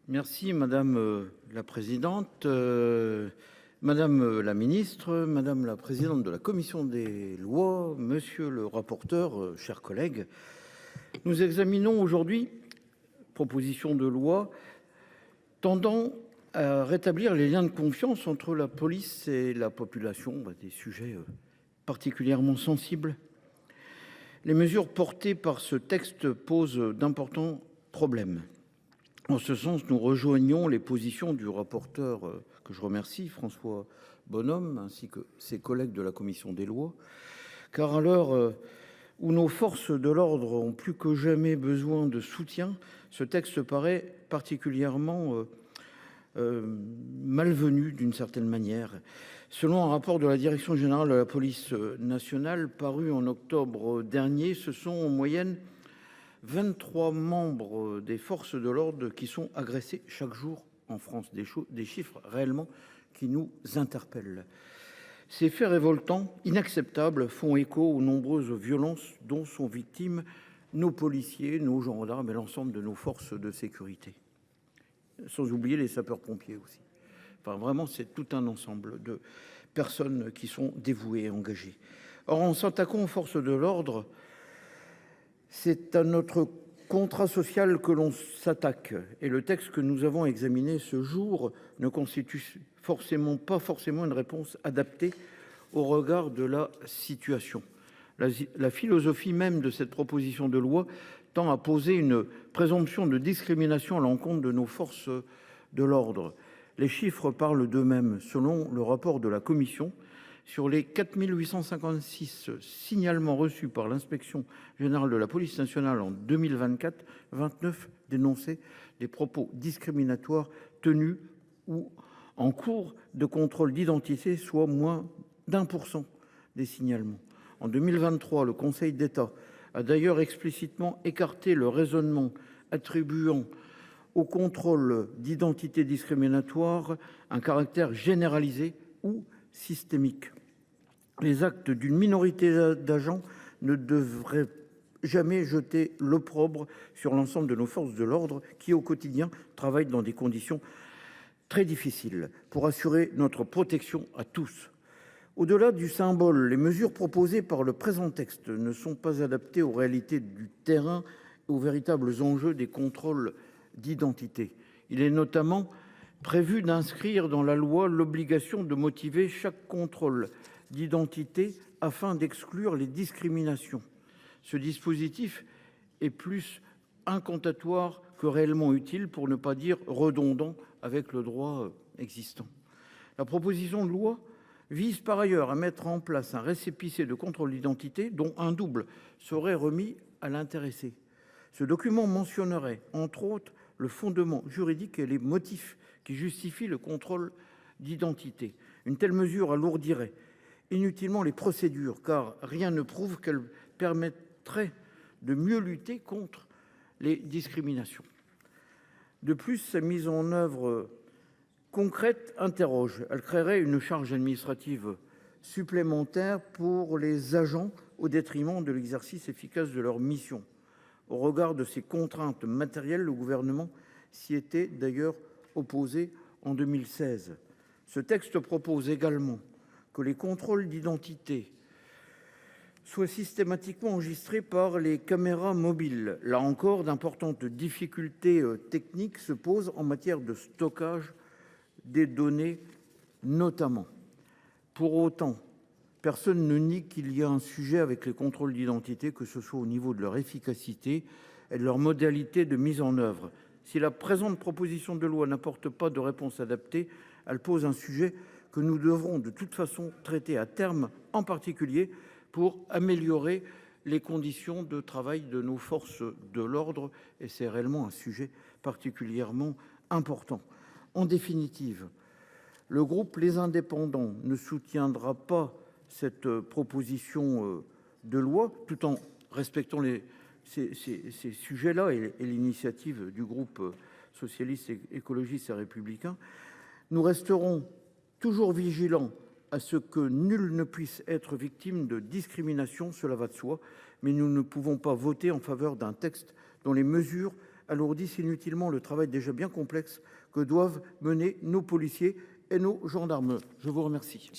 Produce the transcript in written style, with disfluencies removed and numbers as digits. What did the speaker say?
Merci Madame la Présidente, Madame la Ministre, Madame la Présidente de la Commission des Lois, Monsieur le rapporteur, chers collègues. Nous examinons aujourd'hui proposition de loi tendant à rétablir les liens de confiance entre la police et la population, des sujets particulièrement sensibles. Les mesures portées par ce texte posent d'importants problèmes. En ce sens, nous rejoignons les positions du rapporteur, que je remercie, François Bonhomme, ainsi que ses collègues de la commission des lois, car à l'heure où nos forces de l'ordre ont plus que jamais besoin de soutien, ce texte paraît particulièrement malvenu d'une certaine manière. Selon un rapport de la Direction générale de la police nationale paru en octobre dernier, ce sont en moyenne 23 membres des forces de l'ordre qui sont agressés chaque jour en France. Des chiffres réellement qui nous interpellent. Ces faits révoltants, inacceptables, font écho aux nombreuses violences dont sont victimes nos policiers, nos gendarmes et l'ensemble de nos forces de sécurité. Sans oublier les sapeurs-pompiers aussi. Enfin, vraiment, c'est tout un ensemble de personnes qui sont dévouées et engagées. Or, en s'attaquant aux forces de l'ordre, c'est à notre contrat social que l'on s'attaque. Et le texte que nous avons examiné ce jour ne constitue pas forcément une réponse adaptée au regard de la situation. La philosophie même de cette proposition de loi tend à poser une présomption de discrimination à l'encontre de nos forces de l'ordre. Les chiffres parlent d'eux-mêmes. Selon le rapport de la Commission, sur les 4 856 signalements reçus par l'inspection générale de la police nationale en 2024, 29 dénonçaient des propos discriminatoires tenus ou en cours de contrôle d'identité, soit moins d'1% des signalements. En 2023, le Conseil d'État a d'ailleurs explicitement écarté le raisonnement attribuant au contrôle d'identité discriminatoire un caractère généralisé ou systémique. Les actes d'une minorité d'agents ne devraient jamais jeter l'opprobre sur l'ensemble de nos forces de l'ordre qui, au quotidien, travaillent dans des conditions très difficiles pour assurer notre protection à tous. Au-delà du symbole, les mesures proposées par le présent texte ne sont pas adaptées aux réalités du terrain et aux véritables enjeux des contrôles d'identité. Il est notamment prévu d'inscrire dans la loi l'obligation de motiver chaque contrôle d'identité afin d'exclure les discriminations. Ce dispositif est plus incantatoire que réellement utile, pour ne pas dire redondant avec le droit existant. La proposition de loi vise par ailleurs à mettre en place un récépissé de contrôle d'identité dont un double serait remis à l'intéressé. Ce document mentionnerait, entre autres, le fondement juridique et les motifs qui justifient le contrôle d'identité. Une telle mesure alourdirait inutilement les procédures, car rien ne prouve qu'elle permettrait de mieux lutter contre les discriminations. De plus, sa mise en œuvre concrète interroge. Elle créerait une charge administrative supplémentaire pour les agents au détriment de l'exercice efficace de leur mission. Au regard de ces contraintes matérielles, le gouvernement s'y était d'ailleurs opposé en 2016. Ce texte propose également que les contrôles d'identité soient systématiquement enregistrés par les caméras mobiles. Là encore, d'importantes difficultés techniques se posent en matière de stockage des données notamment. Pour autant, personne ne nie qu'il y a un sujet avec les contrôles d'identité, que ce soit au niveau de leur efficacité et de leur modalité de mise en œuvre. Si la présente proposition de loi n'apporte pas de réponse adaptée, elle pose un sujet que nous devrons de toute façon traiter à terme, en particulier pour améliorer les conditions de travail de nos forces de l'ordre. Et c'est réellement un sujet particulièrement important. En définitive, le groupe Les Indépendants ne soutiendra pas cette proposition de loi, tout en respectant ces sujets-là et l'initiative du groupe socialiste, écologiste et républicain. Nous resterons toujours vigilants à ce que nul ne puisse être victime de discrimination, cela va de soi, mais nous ne pouvons pas voter en faveur d'un texte dont les mesures alourdissent inutilement le travail déjà bien complexe que doivent mener nos policiers et nos gendarmes. Je vous remercie.